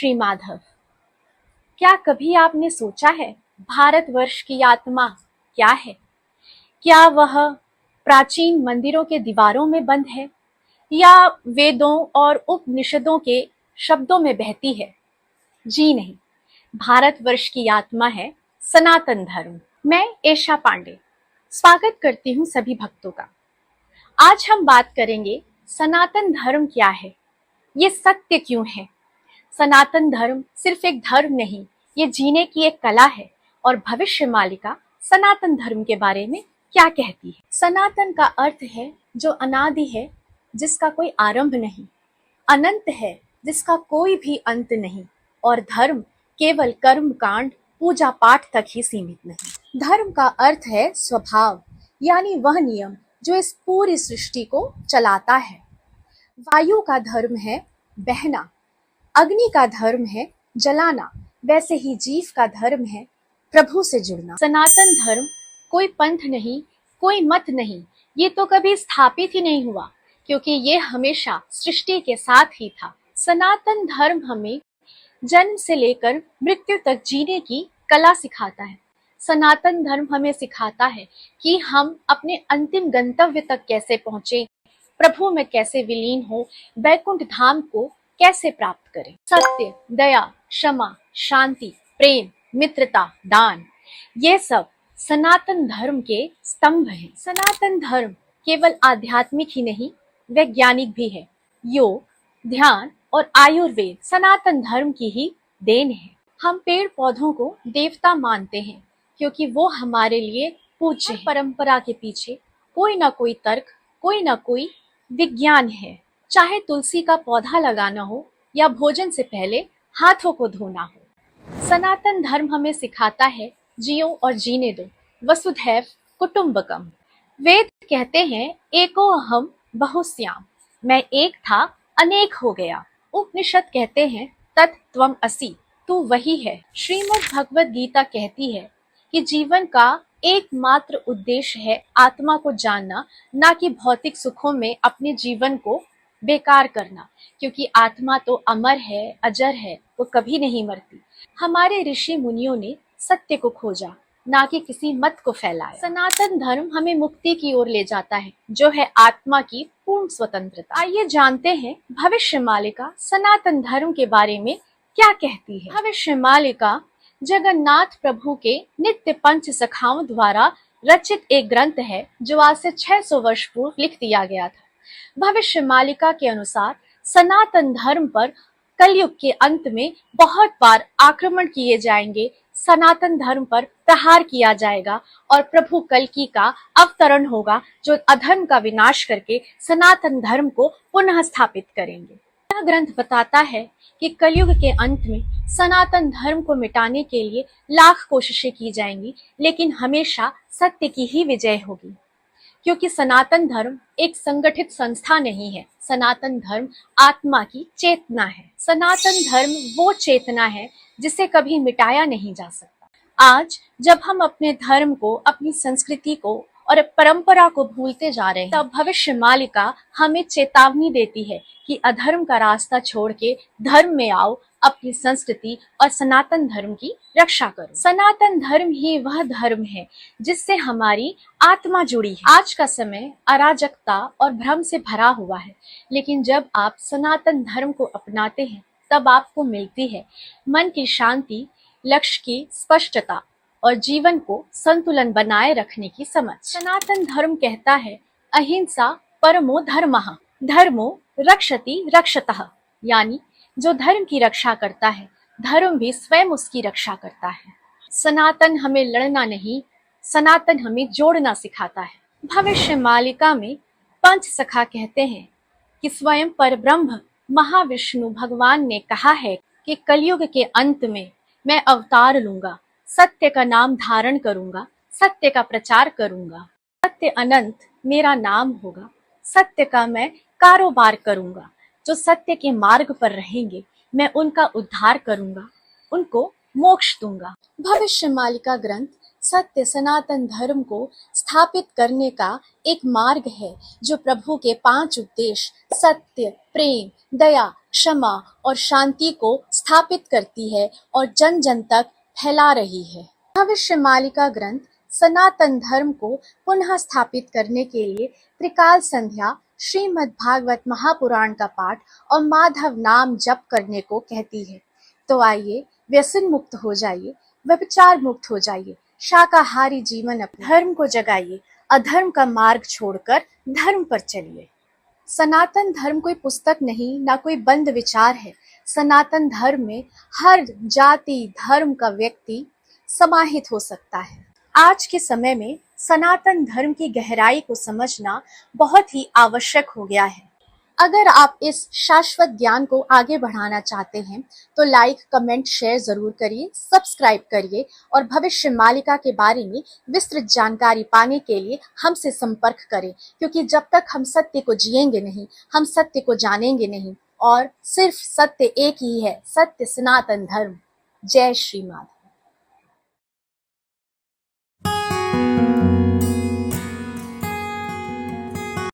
श्री माधव। क्या कभी आपने सोचा है भारतवर्ष की आत्मा क्या है? क्या वह प्राचीन मंदिरों के दीवारों में बंद है या वेदों और उपनिषदों के शब्दों में बहती है? जी नहीं, भारतवर्ष की आत्मा है सनातन धर्म। मैं एशा पांडे स्वागत करती हूँ सभी भक्तों का। आज हम बात करेंगे सनातन धर्म क्या है, ये सत्य क्यों है। सनातन धर्म सिर्फ एक धर्म नहीं, ये जीने की एक कला है। और भविष्य मालिका सनातन धर्म के बारे में क्या कहती है। सनातन का अर्थ है जो अनादि है, जिसका कोई आरंभ नहीं, अनंत है जिसका कोई भी अंत नहीं, और धर्म केवल कर्म कांड पूजा पाठ तक ही सीमित नहीं। धर्म का अर्थ है स्वभाव, यानी वह नियम जो इस पूरी सृष्टि को चलाता है। वायु का धर्म है बहना, अग्नि का धर्म है जलाना, वैसे ही जीव का धर्म है प्रभु से जुड़ना। सनातन धर्म कोई पंथ नहीं, कोई मत नहीं, ये तो कभी स्थापित ही नहीं हुआ, क्योंकि ये हमेशा सृष्टि के साथ ही था। सनातन धर्म हमें जन्म से लेकर मृत्यु तक जीने की कला सिखाता है। सनातन धर्म हमें सिखाता है कि हम अपने अंतिम गंतव्य तक कैसे पहुंचे, प्रभु में कैसे विलीन हो, वैकुंठ धाम को कैसे प्राप्त करें। सत्य, दया, क्षमा, शांति, प्रेम, मित्रता, दान, ये सब सनातन धर्म के स्तंभ हैं। सनातन धर्म केवल आध्यात्मिक ही नहीं, वैज्ञानिक भी है। योग, ध्यान और आयुर्वेद सनातन धर्म की ही देन है। हम पेड़ पौधों को देवता मानते हैं क्योंकि वो हमारे लिए पूज्य हैं। परंपरा के पीछे कोई ना कोई तर्क, कोई ना कोई विज्ञान है। चाहे तुलसी का पौधा लगाना हो या भोजन से पहले हाथों को धोना हो। सनातन धर्म हमें सिखाता है जियो और जीने दो, वसुधैव कुटुंबकम। वेद कहते हैं एको अहम बहुश्याम, मैं एक था अनेक हो गया। उपनिषद कहते हैं तत् त्वम असि, तू वही है। श्रीमद् भगवद गीता कहती है कि जीवन का एकमात्र उद्देश्य है आत्मा को जानना, ना कि भौतिक सुखों में अपने जीवन को बेकार करना, क्योंकि आत्मा तो अमर है, अजर है, वो कभी नहीं मरती। हमारे ऋषि मुनियों ने सत्य को खोजा, ना कि किसी मत को फैलाया। सनातन धर्म हमें मुक्ति की ओर ले जाता है, जो है आत्मा की पूर्ण स्वतंत्रता। आइए जानते हैं भविष्य मालिका सनातन धर्म के बारे में क्या कहती है। भविष्य मालिका जगन्नाथ प्रभु के नित्य पंच सखाओं द्वारा रचित एक ग्रंथ है, जो आज से 600 वर्ष पूर्व लिख दिया गया था। भविष्य मालिका के अनुसार सनातन धर्म पर कलयुग के अंत में बहुत बार आक्रमण किए जाएंगे, सनातन धर्म पर प्रहार किया जाएगा और प्रभु कल्कि का अवतरण होगा, जो अधर्म का विनाश करके सनातन धर्म को पुनः स्थापित करेंगे। यह ग्रंथ बताता है कि कलयुग के अंत में सनातन धर्म को मिटाने के लिए लाख कोशिशें की जाएंगी, लेकिन हमेशा सत्य की ही विजय होगी, क्योंकि सनातन धर्म एक संगठित संस्था नहीं है। सनातन धर्म आत्मा की चेतना है। सनातन धर्म वो चेतना है जिसे कभी मिटाया नहीं जा सकता। आज जब हम अपने धर्म को, अपनी संस्कृति को और परंपरा को भूलते जा रहे हैं, तब भविष्य मालिका हमें चेतावनी देती है कि अधर्म का रास्ता छोड़ के धर्म में आओ, अपनी संस्कृति और सनातन धर्म की रक्षा करो। सनातन धर्म ही वह धर्म है जिससे हमारी आत्मा जुड़ी है। आज का समय अराजकता और भ्रम से भरा हुआ है, लेकिन जब आप सनातन धर्म को अपनाते हैं तब आपको मिलती है मन की शांति, लक्ष्य की स्पष्टता और जीवन को संतुलन बनाए रखने की समझ। सनातन धर्म कहता है अहिंसा परमो धर्मः, धर्मो रक्षति रक्षतः, यानी जो धर्म की रक्षा करता है, धर्म भी स्वयं उसकी रक्षा करता है। सनातन हमें लड़ना नहीं, सनातन हमें जोड़ना सिखाता है। भविष्य मालिका में पंच सखा कहते हैं कि स्वयं परब्रह्म महाविष्णु भगवान ने कहा है कि कलयुग के अंत में मैं अवतार लूंगा, सत्य का नाम धारण करूंगा, सत्य का प्रचार करूंगा, सत्य अनंत मेरा नाम होगा, सत्य का मैं कारोबार करूंगा। जो सत्य के मार्ग पर रहेंगे मैं उनका उद्धार करूंगा, उनको मोक्ष दूंगा। भविष्य मालिका ग्रंथ सत्य सनातन धर्म को स्थापित करने का एक मार्ग है, जो प्रभु के 5 उद्देश्य सत्य, प्रेम, दया, क्षमा और शांति को स्थापित करती है और जन जन तक फैला रही है। भविष्यमालिका ग्रंथ सनातन धर्म को पुनः स्थापित करने के लिए त्रिकाल संध्या, श्रीमद् भागवत महापुराण का पाठ और माधव नाम जप करने को कहती है। तो आइए व्यसन मुक्त हो जाइए, व्यभिचार मुक्त हो जाइए, शाकाहारी जीवन अपने धर्म को जगाइए, अधर्म का मार्ग छोड़कर धर्म पर चलिए। सनातन धर्म कोई पुस्तक नहीं, ना कोई बंद विचार है। सनातन धर्म में हर जाति धर्म का व्यक्ति समाहित हो सकता है। आज के समय में सनातन धर्म की गहराई को समझना बहुत ही आवश्यक हो गया है। अगर आप इस शाश्वत ज्ञान को आगे बढ़ाना चाहते हैं तो लाइक, कमेंट, शेयर जरूर करिए, सब्सक्राइब करिए और भविष्य मालिका के बारे में विस्तृत जानकारी पाने के लिए हमसे संपर्क करें, क्योंकि जब तक हम सत्य को जिएंगे नहीं, हम सत्य को जानेंगे नहीं। और सिर्फ सत्य एक ही है, सत्य सनातन धर्म। जय श्री माधव।